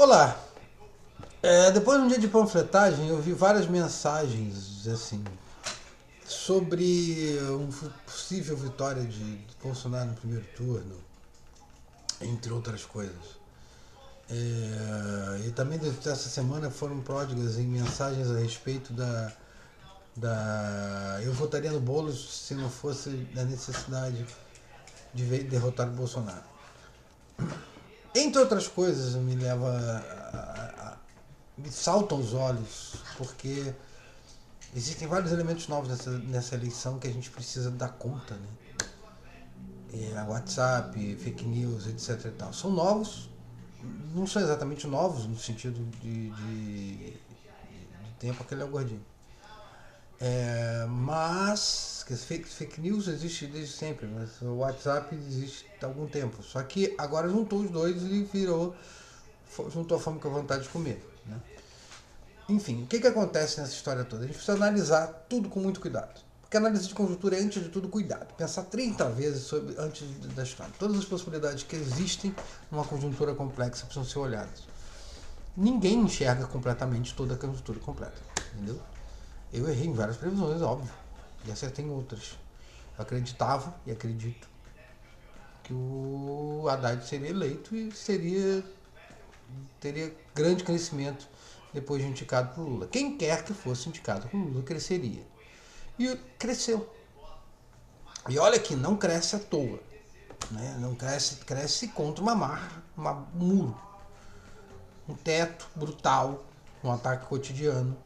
Olá, depois de um dia de panfletagem eu vi várias mensagens assim sobre uma possível vitória de Bolsonaro no primeiro turno, entre outras coisas. E também essa semana foram pródigas em mensagens a respeito da eu votaria no Boulos se não fosse da necessidade de derrotar o Bolsonaro. Entre outras coisas, me leva me saltam os olhos, porque existem vários elementos novos nessa eleição que a gente precisa dar conta, né? WhatsApp, fake news, etc. E tal. São novos, não são exatamente novos no sentido de tempo, aquele é o gordinho. Mas fake news existe desde sempre, mas o WhatsApp existe há algum tempo. Só que agora juntou os dois e juntou a fome com a vontade de comer, né? Enfim, o que acontece nessa história toda? A gente precisa analisar tudo com muito cuidado. Porque a análise de conjuntura é, antes de tudo, cuidado. Pensar 30 vezes antes da história. Todas as possibilidades que existem numa conjuntura complexa precisam ser olhadas. Ninguém enxerga completamente toda a conjuntura completa, entendeu? Eu errei em várias previsões, óbvio, e acertei em outras. Eu acreditava e acredito que o Haddad seria eleito e teria grande crescimento depois de indicado por Lula. Quem quer que fosse indicado por Lula cresceria. E cresceu. E olha que não cresce à toa, né? Não cresce contra uma marra, um muro, um teto brutal, um ataque cotidiano.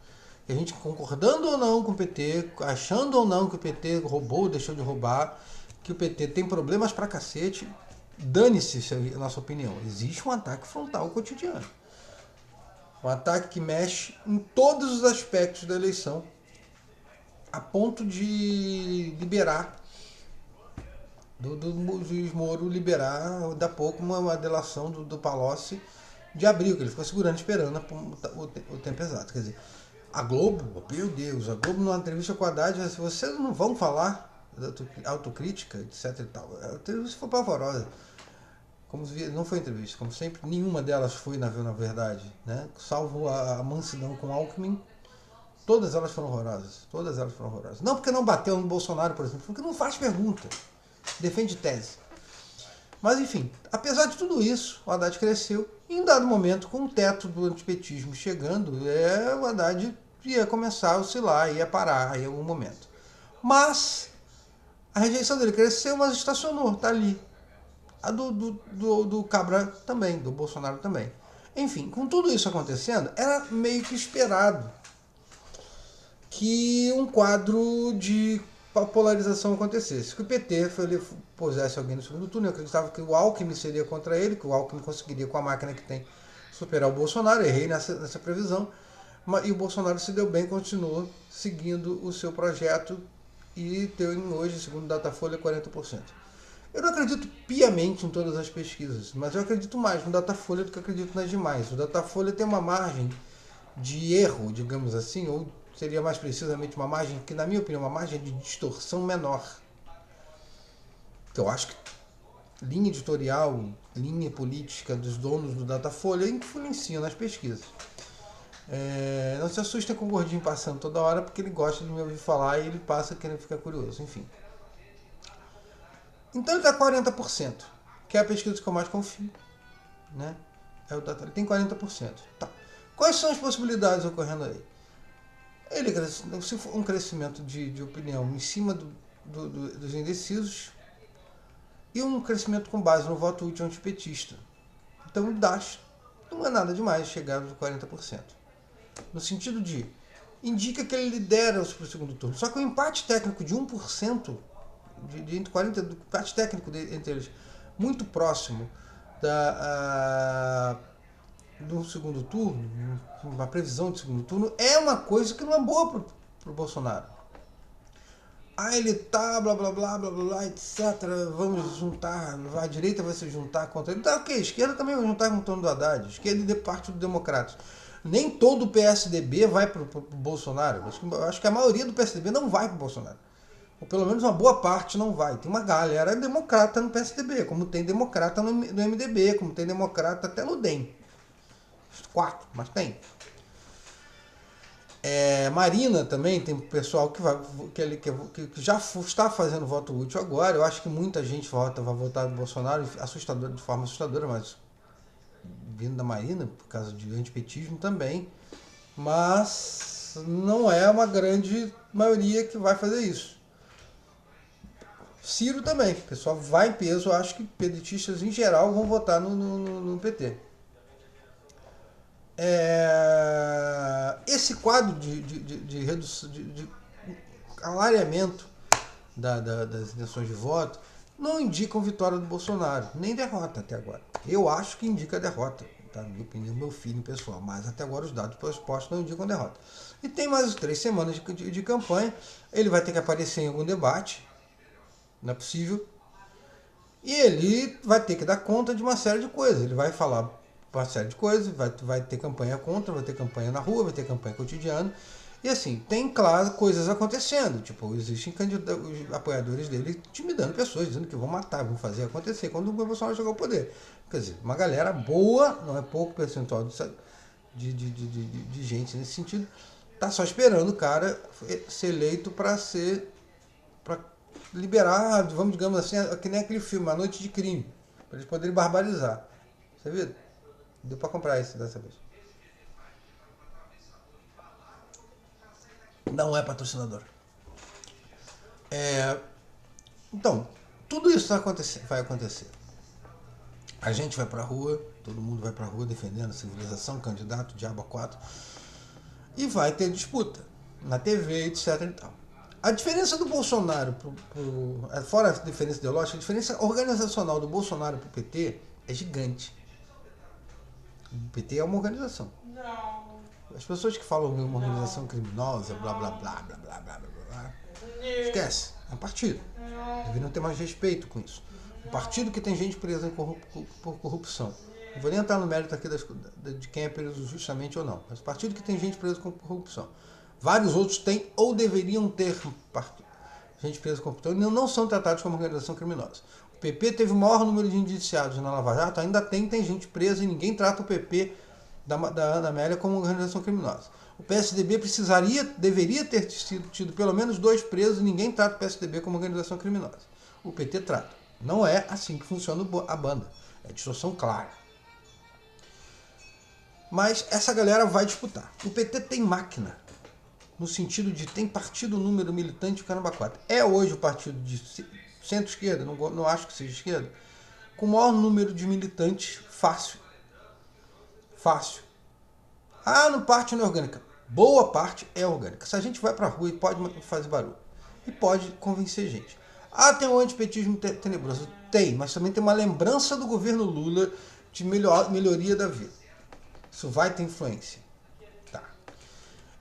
E a gente concordando ou não com o PT, achando ou não que o PT roubou, deixou de roubar, que o PT tem problemas pra cacete, dane-se a nossa opinião. Existe um ataque frontal cotidiano. Um ataque que mexe em todos os aspectos da eleição, a ponto de liberar, do juiz Moro liberar, da pouco, uma delação do Palocci de abril, que ele ficou segurando, esperando o tempo exato. Quer dizer, a Globo, meu Deus, a Globo numa entrevista com a Haddad, vocês não vão falar da autocrítica, etc e tal. A entrevista foi pavorosa. Não foi entrevista, como sempre, nenhuma delas foi, na verdade, né? Salvo a mansidão com Alckmin, todas elas foram horrorosas. Todas elas foram horrorosas. Não porque não bateu no Bolsonaro, por exemplo, porque não faz pergunta, defende tese. Mas enfim, apesar de tudo isso, o Haddad cresceu e em dado momento, com o teto do antipetismo chegando, o Haddad ia começar a oscilar, ia parar em algum momento. Mas a rejeição dele cresceu, mas estacionou, está ali. A do Cabra também, do Bolsonaro também. Enfim, com tudo isso acontecendo, era meio que esperado que um quadro de polarização acontecesse. Que o PT pusesse alguém no segundo turno, eu acreditava que o Alckmin seria contra ele, que o Alckmin conseguiria, com a máquina que tem, superar o Bolsonaro. Errei nessa previsão. E o Bolsonaro se deu bem, continuou seguindo o seu projeto e tem hoje, segundo o Datafolha, 40%. Eu não acredito piamente em todas as pesquisas, mas eu acredito mais no Datafolha do que acredito nas demais. O Datafolha tem uma margem de erro, digamos assim, ou seria mais precisamente uma margem, que na minha opinião, uma margem de distorção menor. Eu acho que linha editorial, linha política dos donos do Datafolha influenciam nas pesquisas. Não se assustem com o gordinho passando toda hora, porque ele gosta de me ouvir falar e ele passa querendo ficar curioso, enfim. Então ele está 40%, que é a pesquisa que eu mais confio, né? Ele tem 40%. Tá. Quais são as possibilidades ocorrendo aí? Se for um crescimento de opinião em cima dos indecisos e um crescimento com base no voto útil antipetista. Então o Dash não é nada demais chegar aos 40%. No sentido de, indica que ele lidera para o segundo turno. Só que o empate técnico de 1%, entre 40%, do empate técnico entre eles, muito próximo do segundo turno, uma previsão de segundo turno, é uma coisa que não é boa pro Bolsonaro. Ele tá, blá blá blá, blá blá, etc. Vamos juntar, a direita vai se juntar contra ele. Tá, ok, a esquerda também vai juntar com o torno do Haddad, a esquerda e parte do Democratas. Nem todo o PSDB vai pro Bolsonaro. Acho que a maioria do PSDB não vai pro Bolsonaro. Ou pelo menos uma boa parte não vai. Tem uma galera democrata no PSDB, como tem democrata no MDB, como tem democrata até no DEM. 4, mas tem. Marina também, tem pessoal que já está fazendo voto útil agora. Eu acho que muita gente vai votar no Bolsonaro de forma assustadora, mas vindo da Marina, por causa de antipetismo também. Mas não é uma grande maioria que vai fazer isso. Ciro também, o pessoal vai em peso. Eu acho que pedetistas em geral vão votar no PT. Esse quadro de redução, de alareamento das intenções de voto não indicam vitória do Bolsonaro, nem derrota até agora. Eu acho que indica derrota, tá? Minha opinião, meu feeling pessoal, mas até agora os dados postos não indicam derrota. E tem mais 3 semanas de campanha, ele vai ter que aparecer em algum debate, não é possível, e ele vai ter que dar conta de uma série de coisas. Ele vai falar uma série de coisas, vai ter campanha contra, vai ter campanha na rua, vai ter campanha cotidiana. E assim, tem, claro, coisas acontecendo. Tipo, existem os apoiadores dele intimidando pessoas, dizendo que vão matar, vão fazer acontecer quando o Bolsonaro chegar ao poder. Quer dizer, uma galera boa, não é pouco percentual de gente nesse sentido, tá só esperando o cara ser eleito para liberar, vamos, digamos assim, que nem aquele filme, A Noite de Crime, para eles poderem barbarizar. Você viu? Deu para comprar esse dessa vez. Não é patrocinador. Então, tudo isso vai acontecer. A gente vai pra rua, todo mundo vai pra rua defendendo a civilização, candidato, diabo 4. E vai ter disputa na TV, etc. E tal. A diferença do Bolsonaro, fora a diferença ideológica, a diferença organizacional do Bolsonaro pro PT é gigante. O PT é uma organização. Não. As pessoas que falam que é uma organização criminosa, blá blá blá blá blá blá blá, esquece. É um partido. Deveriam ter mais respeito com isso. Um partido que tem gente presa por corrupção. Não vou nem entrar no mérito aqui de quem é preso justamente ou não. Mas partido que tem gente presa por corrupção. Vários outros têm ou deveriam ter gente presa por corrupção e não são tratados como organização criminosa. O PP teve o maior número de indiciados na Lava Jato, ainda tem gente presa e ninguém trata o PP da Ana Amélia como organização criminosa. O PSDB deveria ter tido pelo menos 2 presos e ninguém trata o PSDB como organização criminosa. O PT trata. Não é assim que funciona a banda. É distorção clara. Mas essa galera vai disputar. O PT tem máquina, no sentido de tem partido, número, militante, o caramba 4. É hoje o partido de centro-esquerda, não acho que seja esquerda, com o maior número de militantes fácil. Fácil. No parte não é orgânica. Boa parte é orgânica. Se a gente vai pra rua e pode fazer barulho. E pode convencer gente. Tem um antipetismo tenebroso. Tem, mas também tem uma lembrança do governo Lula de melhoria da vida. Isso vai ter influência. Tá.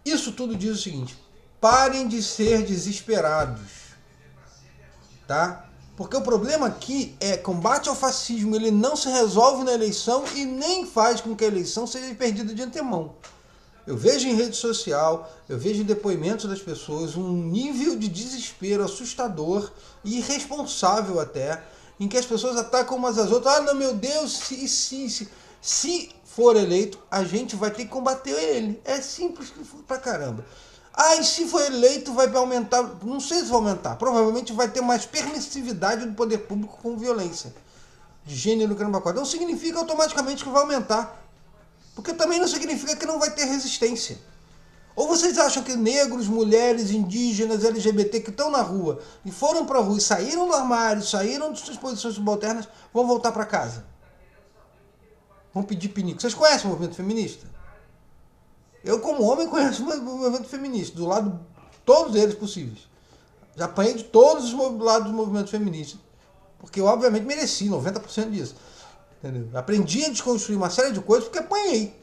Isso tudo diz o seguinte: parem de ser desesperados. Tá? Porque o problema aqui é combate ao fascismo, ele não se resolve na eleição e nem faz com que a eleição seja perdida de antemão. Eu vejo em rede social, eu vejo em depoimentos das pessoas um nível de desespero assustador e irresponsável até, em que as pessoas atacam umas às outras. Não, meu Deus, se for eleito, a gente vai ter que combater ele. É simples pra caramba. E se for eleito vai aumentar, não sei se vai aumentar, provavelmente vai ter mais permissividade do poder público com violência de gênero, caramba 4. Não significa automaticamente que vai aumentar, porque também não significa que não vai ter resistência. Ou vocês acham que negros, mulheres, indígenas, LGBT que estão na rua e foram pra rua e saíram do armário, saíram de suas posições subalternas, vão voltar pra casa? Vão pedir pinico. Vocês conhecem o movimento feminista? Eu, como homem, conheço o movimento feminista, do lado todos eles possíveis. Já apanhei de todos os lados do movimento feminista, porque eu, obviamente, mereci 90% disso. Entendeu? Aprendi a desconstruir uma série de coisas porque apanhei.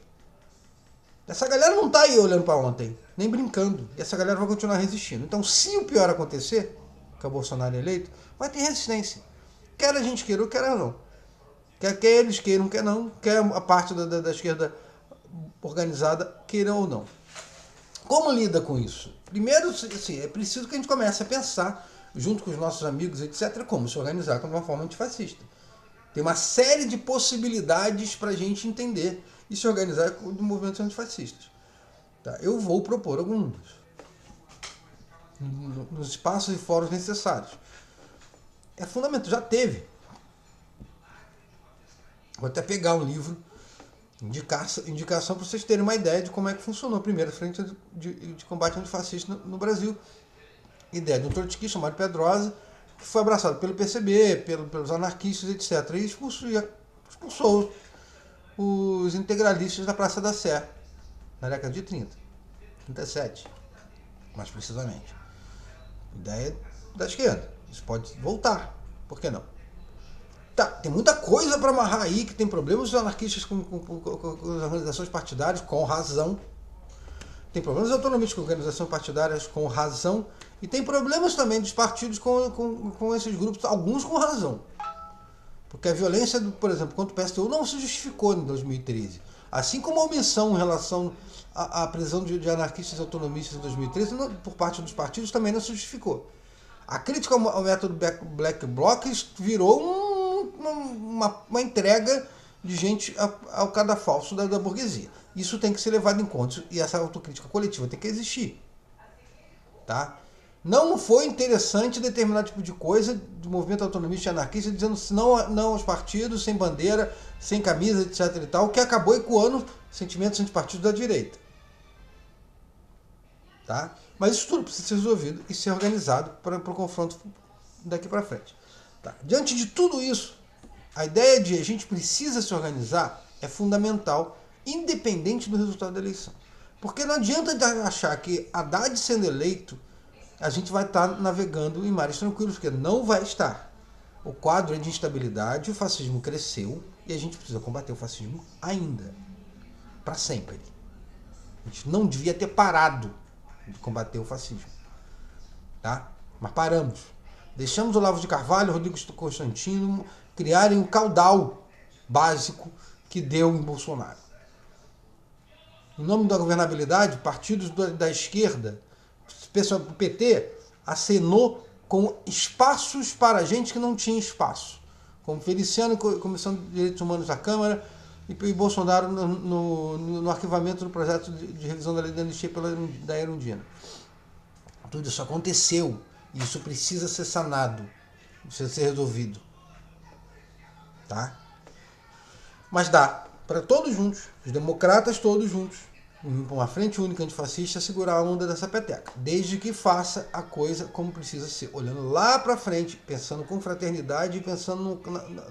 Essa galera não tá aí olhando para ontem, nem brincando. E essa galera vai continuar resistindo. Então, se o pior acontecer, que é o Bolsonaro eleito, vai ter resistência. Quer a gente queira ou quer não. Quer eles queiram, quer não. Quer a parte da esquerda organizada queira ou não. Como lida com isso? Primeiro, assim, é preciso que a gente comece a pensar, junto com os nossos amigos, etc., como se organizar de uma forma antifascista. Tem uma série de possibilidades para a gente entender e se organizar com movimentos antifascistas. Tá? Eu vou propor algumas nos espaços e fóruns necessários. É fundamental, já teve. Vou até pegar um livro, indicação para vocês terem uma ideia de como é que funcionou a primeira frente de combate antifascista no Brasil. Ideia de um trotskista chamado Pedrosa, que foi abraçado pelo PCB, pelos anarquistas, etc. E expulsou os integralistas da Praça da Sé, na década de 30, 37, mais precisamente. Ideia da esquerda. Isso pode voltar. Por que não? Tá, tem muita coisa para amarrar aí, que tem problemas dos anarquistas com as organizações partidárias, com razão. Tem problemas autonomistas com organizações partidárias, com razão. E tem problemas também dos partidos com esses grupos, alguns com razão. Porque a violência, por exemplo, contra o PSTU não se justificou em 2013. Assim como a omissão em relação à prisão de anarquistas e autonomistas em 2013, por parte dos partidos, também não se justificou. A crítica ao método Black Bloc virou uma entrega de gente ao cadafalso da burguesia. Isso tem que ser levado em conta e essa autocrítica coletiva tem que existir. Tá? Não foi interessante determinado tipo de coisa do movimento autonomista e anarquista dizendo não aos partidos, sem bandeira, sem camisa, etc. e tal, que acabou ecoando sentimentos antipartidos da direita. Tá? Mas isso tudo precisa ser resolvido e ser organizado para o confronto daqui para frente. Tá? Diante de tudo isso, a ideia de a gente precisa se organizar é fundamental, independente do resultado da eleição. Porque não adianta achar que Haddad sendo eleito, a gente vai estar navegando em mares tranquilos, porque não vai estar. O quadro é de instabilidade, o fascismo cresceu e a gente precisa combater o fascismo ainda. Para sempre. A gente não devia ter parado de combater o fascismo. Tá? Mas paramos. Deixamos o Olavo de Carvalho e o Rodrigo Constantino criarem um caudal básico que deu em Bolsonaro. Em nome da governabilidade, partidos da esquerda, pessoal do PT, acenou com espaços para gente que não tinha espaço. Como Feliciano, Comissão de Direitos Humanos da Câmara, e Bolsonaro no arquivamento do projeto de revisão da lei da anistia da Erundina. Tudo isso aconteceu e isso precisa ser sanado, precisa ser resolvido. Tá? Mas dá para todos juntos, os democratas todos juntos, uma frente única antifascista, segurar a onda dessa peteca, desde que faça a coisa como precisa ser, olhando lá para frente, pensando com fraternidade e pensando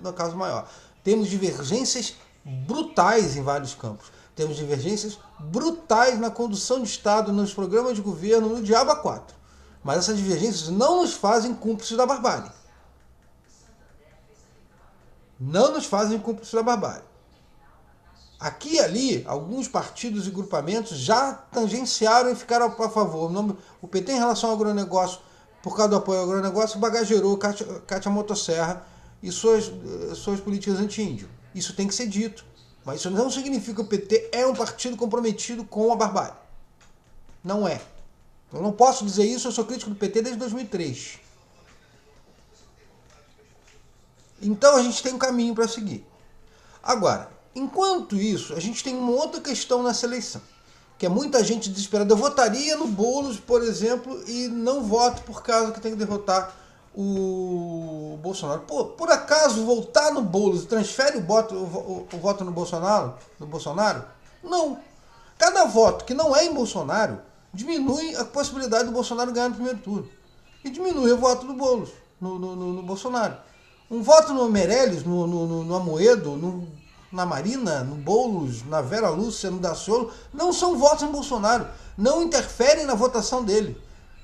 no caso maior. Temos divergências brutais em vários campos. Temos divergências brutais na condução de Estado, nos programas de governo, no diabo a quatro. Mas essas divergências não nos fazem cúmplices da barbárie. Não nos fazem cúmplices da barbárie. Aqui e ali, alguns partidos e grupamentos já tangenciaram e ficaram a favor. O PT em relação ao agronegócio, por causa do apoio ao agronegócio, bagagerou Cátia Motosserra e suas políticas anti-índio. Isso tem que ser dito. Mas isso não significa que o PT é um partido comprometido com a barbárie. Não é. Eu não posso dizer isso, eu sou crítico do PT desde 2003. Então a gente tem um caminho para seguir. Agora, enquanto isso, a gente tem uma outra questão nessa eleição, que é muita gente desesperada. Eu votaria no Boulos, por exemplo, e não voto por causa que tem que derrotar o Bolsonaro. Pô, por acaso votar no Boulos transfere o voto no Bolsonaro? Não. Cada voto que não é em Bolsonaro diminui a possibilidade do Bolsonaro ganhar no primeiro turno. E diminui o voto do Boulos no Bolsonaro. Um voto no Meirelles, no Amoedo, na Marina, no Boulos, na Vera Lúcia, no Daciolo, não são votos em Bolsonaro. Não interferem na votação dele.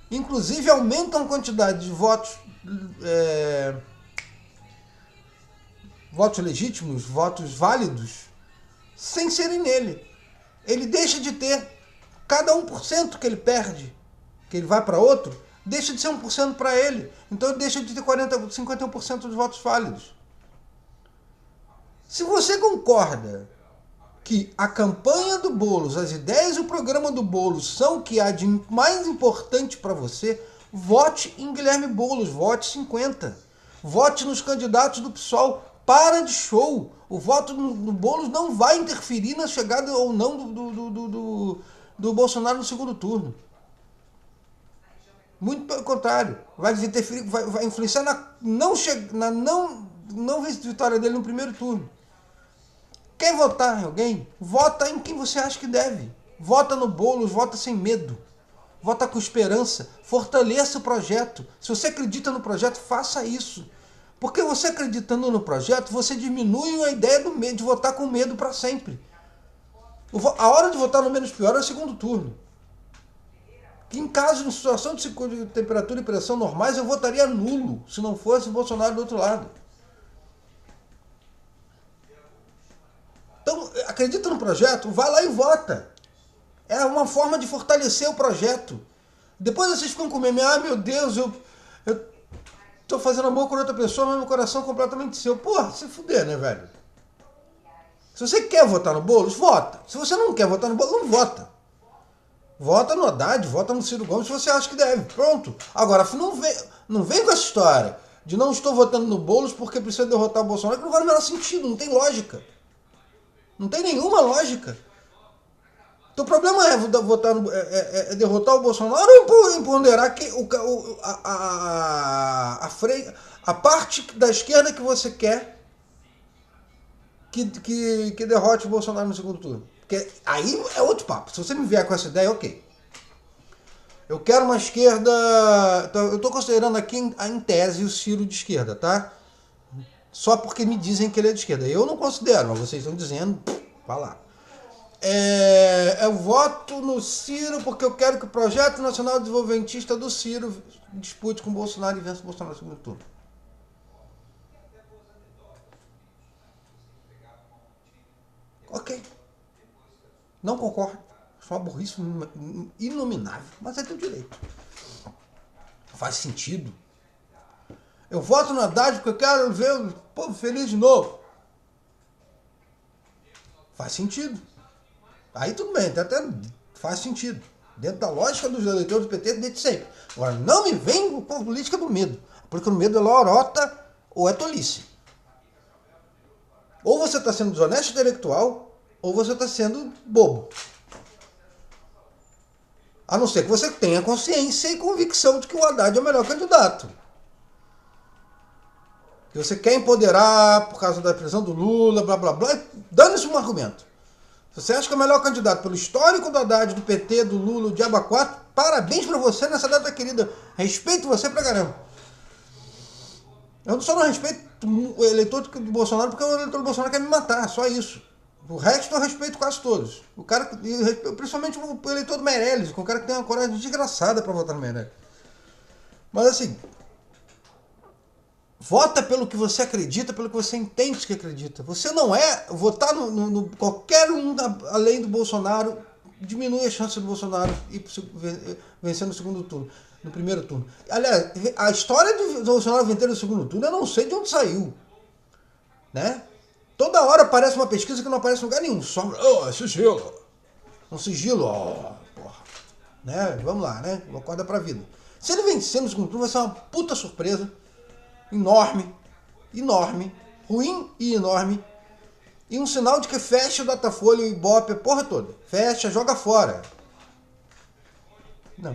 Inclusive aumentam a quantidade de votos legítimos, votos válidos, sem serem nele. Ele deixa de ter cada 1% que ele perde, que ele vai para outro, deixa de ser 1% para ele. Então ele deixa de ter 51% dos votos válidos. Se você concorda que a campanha do Boulos, as ideias e o programa do Boulos são o que há de mais importante para você, vote em Guilherme Boulos, vote 50. Vote nos candidatos do PSOL Para de show. O voto no Boulos não vai interferir na chegada ou não do Bolsonaro no segundo turno. Muito pelo contrário. Vai interferir, vai influenciar na não vitória dele no primeiro turno. Quer votar em alguém? Vota em quem você acha que deve. Vota no Boulos, vota sem medo. Vota com esperança. Fortaleça o projeto. Se você acredita no projeto, faça isso. Porque você acreditando no projeto, você diminui a ideia do medo, de votar com medo para sempre. A hora de votar no menos pior é o segundo turno. Que em caso de situação de temperatura e pressão normais, eu votaria nulo, se não fosse o Bolsonaro do outro lado. Então, acredita no projeto, vai lá e vota. É uma forma de fortalecer o projeto. Depois vocês ficam com meme, meu Deus, eu tô fazendo amor com outra pessoa, mas meu coração é completamente seu. Porra, se fuder, né, velho? Se você quer votar no Boulos, vota. Se você não quer votar no Boulos, não vota. Vota no Haddad, vota no Ciro Gomes se você acha que deve. Pronto. Agora, não vem com essa história de não estou votando no Boulos porque precisa derrotar o Bolsonaro, que não faz o menor sentido, não tem lógica. Não tem nenhuma lógica. Então o problema é derrotar o Bolsonaro ou ponderar que a parte da esquerda que você quer que derrote o Bolsonaro no segundo turno. Porque aí é outro papo. Se você me vier com essa ideia, ok. Eu quero uma esquerda... Eu estou considerando aqui em tese o Ciro de esquerda, tá? Só porque me dizem que ele é de esquerda. Eu não considero, mas vocês estão dizendo, vai lá. Eu voto no Ciro porque eu quero que o Projeto Nacional Desenvolvimentista do Ciro dispute com o Bolsonaro e vença o Bolsonaro no segundo turno. Ok. Não concordo. Acho uma burrice inominável. Mas é teu direito. Faz sentido. Eu voto no Haddad porque eu quero ver o povo feliz de novo. Faz sentido. Aí tudo bem, até faz sentido. Dentro da lógica dos eleitores do PT, desde sempre. Agora, não me vem com a política do medo. Porque o medo é lorota ou é tolice. Ou você está sendo desonesto intelectual, ou você está sendo bobo. A não ser que você tenha consciência e convicção de que o Haddad é o melhor candidato. Que você quer empoderar por causa da prisão do Lula, blá blá blá, dane-se um argumento. Se você acha que é o melhor candidato pelo histórico do Haddad, do PT, do Lula, do Diabo 4, parabéns pra você nessa data querida. Respeito você pra caramba. Eu só não respeito o eleitor do Bolsonaro porque o eleitor do Bolsonaro quer me matar, só isso. O resto eu respeito quase todos. O cara, principalmente o eleitor do Meirelles, que é um cara que tem uma coragem desgraçada pra votar no Meirelles. Mas assim, vota pelo que você acredita, pelo que você entende que acredita. Você não é... Votar no qualquer um além do Bolsonaro diminui a chance do Bolsonaro ir vencer no segundo turno, no primeiro turno. Aliás, a história do Bolsonaro vencer no segundo turno, eu não sei de onde saiu. Né? Toda hora aparece uma pesquisa que não aparece em lugar nenhum. Só sigilo. Um sigilo, porra. Né? Vamos lá, né? Acorda pra vida. Se ele vencer no segundo turno, vai ser uma puta surpresa. Enorme, ruim e enorme, e um sinal de que fecha o Datafolha, o Ibope, a porra toda. Fecha, joga fora.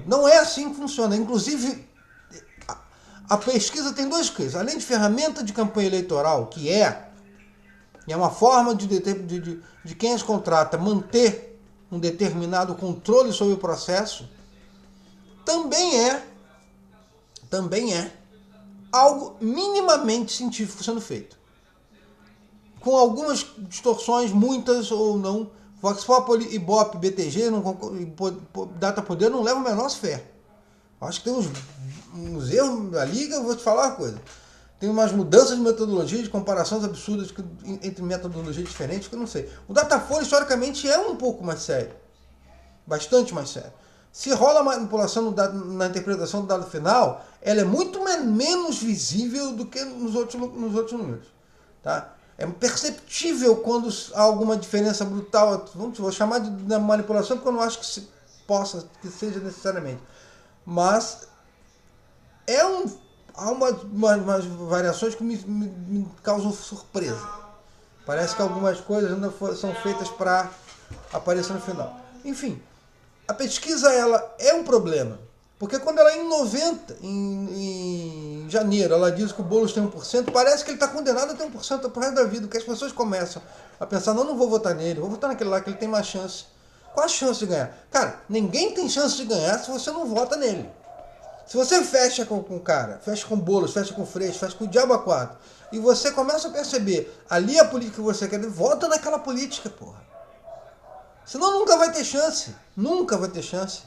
Não é assim que funciona. Inclusive, a pesquisa tem duas coisas. Além de ferramenta de campanha eleitoral, que é uma forma de quem as contrata manter um determinado controle sobre o processo, também é algo minimamente científico sendo feito. Com algumas distorções, muitas ou não. Vox Populi, Ibope, BTG, Datapoder não levam a menor fé. Acho que tem uns erros ali que eu vou te falar uma coisa. Tem umas mudanças de metodologia, de comparações absurdas entre metodologias diferentes que eu não sei. O Datafolha, historicamente, é um pouco mais sério. Bastante mais sério. Se rola manipulação na interpretação do dado final, ela é muito menos visível do que nos outros números. Tá? É perceptível quando há alguma diferença brutal. Vou chamar de manipulação porque eu não acho que seja necessariamente. Mas é há umas variações que me causam surpresa. Parece que algumas coisas ainda são feitas para aparecer no final. Enfim, a pesquisa ela é um problema. Porque quando ela em 90, em janeiro, ela diz que o Boulos tem 1%, parece que ele está condenado a ter 1% pro resto da vida. Porque as pessoas começam a pensar, não vou votar nele, vou votar naquele lá que ele tem mais chance. Qual a chance de ganhar? Cara, ninguém tem chance de ganhar se você não vota nele. Se você fecha com o cara, fecha com o Boulos, fecha com o Freixo, fecha com o Diabo 4, e você começa a perceber ali a política que você quer, vota naquela política, porra. Senão nunca vai ter chance. Nunca vai ter chance.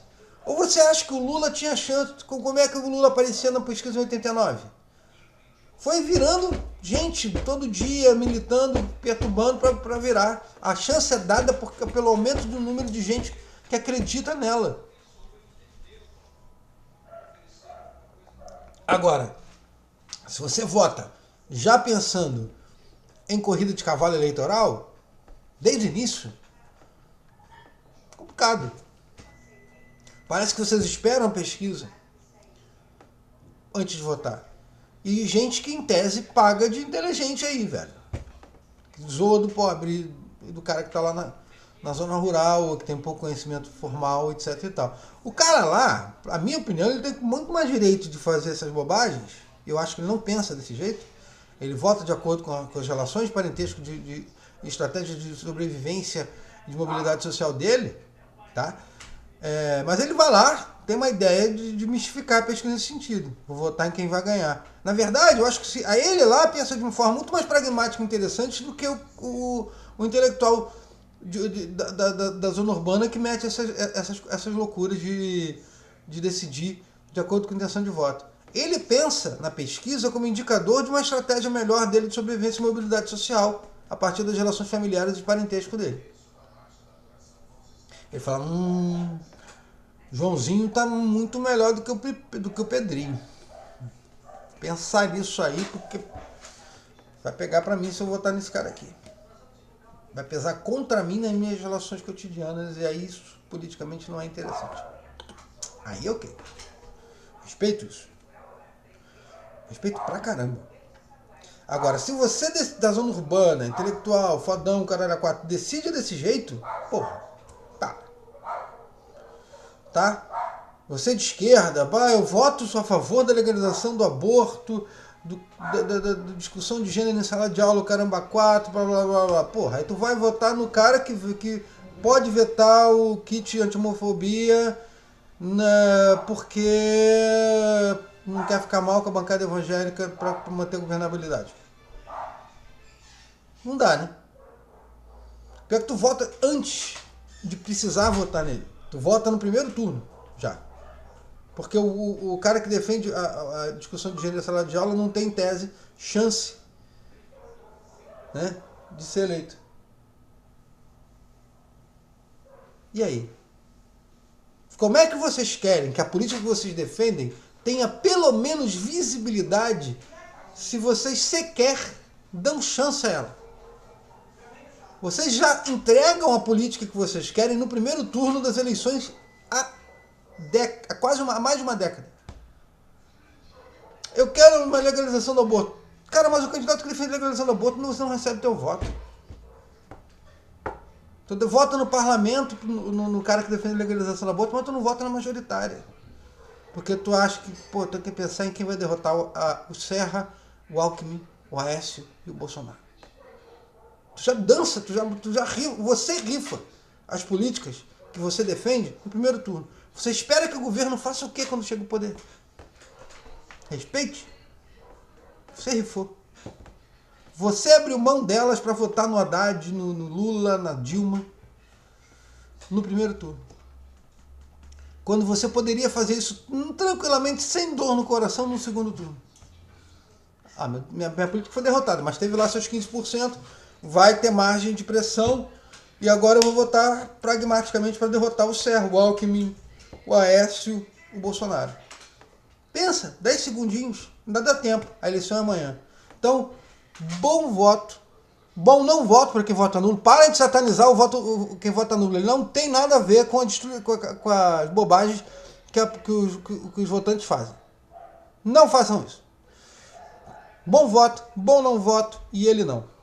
Ou você acha que o Lula tinha chance? Como é que o Lula aparecia na pesquisa em 89? Foi virando gente todo dia, militando, perturbando para virar. A chance é dada pelo aumento do número de gente que acredita nela. Agora, se você vota já pensando em corrida de cavalo eleitoral, desde o início, é complicado. Parece que vocês esperam a pesquisa antes de votar. E gente que, em tese, paga de inteligente aí, velho. Zoa do pobre, do cara que tá lá na zona rural, que tem pouco conhecimento formal, etc e tal. O cara lá, a minha opinião, ele tem muito mais direito de fazer essas bobagens. Eu acho que ele não pensa desse jeito. Ele vota de acordo com as relações de parentesco, de estratégia de sobrevivência, de mobilidade social dele, tá? Mas ele vai lá, tem uma ideia de mistificar a pesquisa nesse sentido. Vou votar em quem vai ganhar. Na verdade, eu acho que a ele lá pensa de uma forma muito mais pragmática e interessante do que o intelectual da zona urbana que mete essas loucuras de decidir de acordo com a intenção de voto. Ele pensa na pesquisa como indicador de uma estratégia melhor dele de sobrevivência e mobilidade social a partir das relações familiares e parentesco dele. Ele fala, Joãozinho tá muito melhor do que o Pedrinho. Pensar nisso aí, porque vai pegar pra mim se eu votar nesse cara aqui. Vai pesar contra mim nas minhas relações cotidianas, e aí isso politicamente não é interessante. Aí ok. Respeito isso. Respeito pra caramba. Agora, se você da zona urbana, intelectual, fodão, caralho a quatro, decide desse jeito, porra, tá? Você de esquerda, eu voto a favor da legalização do aborto, da discussão de gênero em sala de aula, caramba, 4, blá blá blá blá. Porra, aí tu vai votar no cara que pode vetar o kit anti-homofobia porque não quer ficar mal com a bancada evangélica para manter a governabilidade. Não dá, né? Pior que tu vota antes de precisar votar nele. Tu vota no primeiro turno, já. Porque o cara que defende a discussão de gênero na sala de aula não tem, em tese, chance, né, de ser eleito. E aí? Como é que vocês querem que a política que vocês defendem tenha pelo menos visibilidade se vocês sequer dão chance a ela? Vocês já entregam a política que vocês querem no primeiro turno das eleições há mais de uma década. Eu quero uma legalização do aborto. Cara, mas o candidato que defende a legalização do aborto você não recebe teu voto. Tu vota no parlamento, no cara que defende a legalização do aborto, mas tu não vota na majoritária. Porque tu acha que, tu tem que pensar em quem vai derrotar o Serra, o Alckmin, o Aécio e o Bolsonaro. Tu já dança, tu já rifa, você rifa as políticas que você defende no primeiro turno. Você espera que o governo faça o quê quando chega ao poder? Respeite. Você rifou. Você abriu mão delas para votar no Haddad, no Lula, na Dilma, no primeiro turno. Quando você poderia fazer isso tranquilamente, sem dor no coração, no segundo turno. Minha política foi derrotada, mas teve lá seus 15%, vai ter margem de pressão, e agora eu vou votar pragmaticamente para derrotar o Serra, o Alckmin, o Aécio, o Bolsonaro. Pensa, 10 segundinhos, ainda dá tempo, a eleição é amanhã. Então, bom voto, bom não voto para quem vota nulo. Para de satanizar quem vota nulo, ele não tem nada a ver com as bobagens que os votantes fazem. Não façam isso. Bom voto, bom não voto e ele não.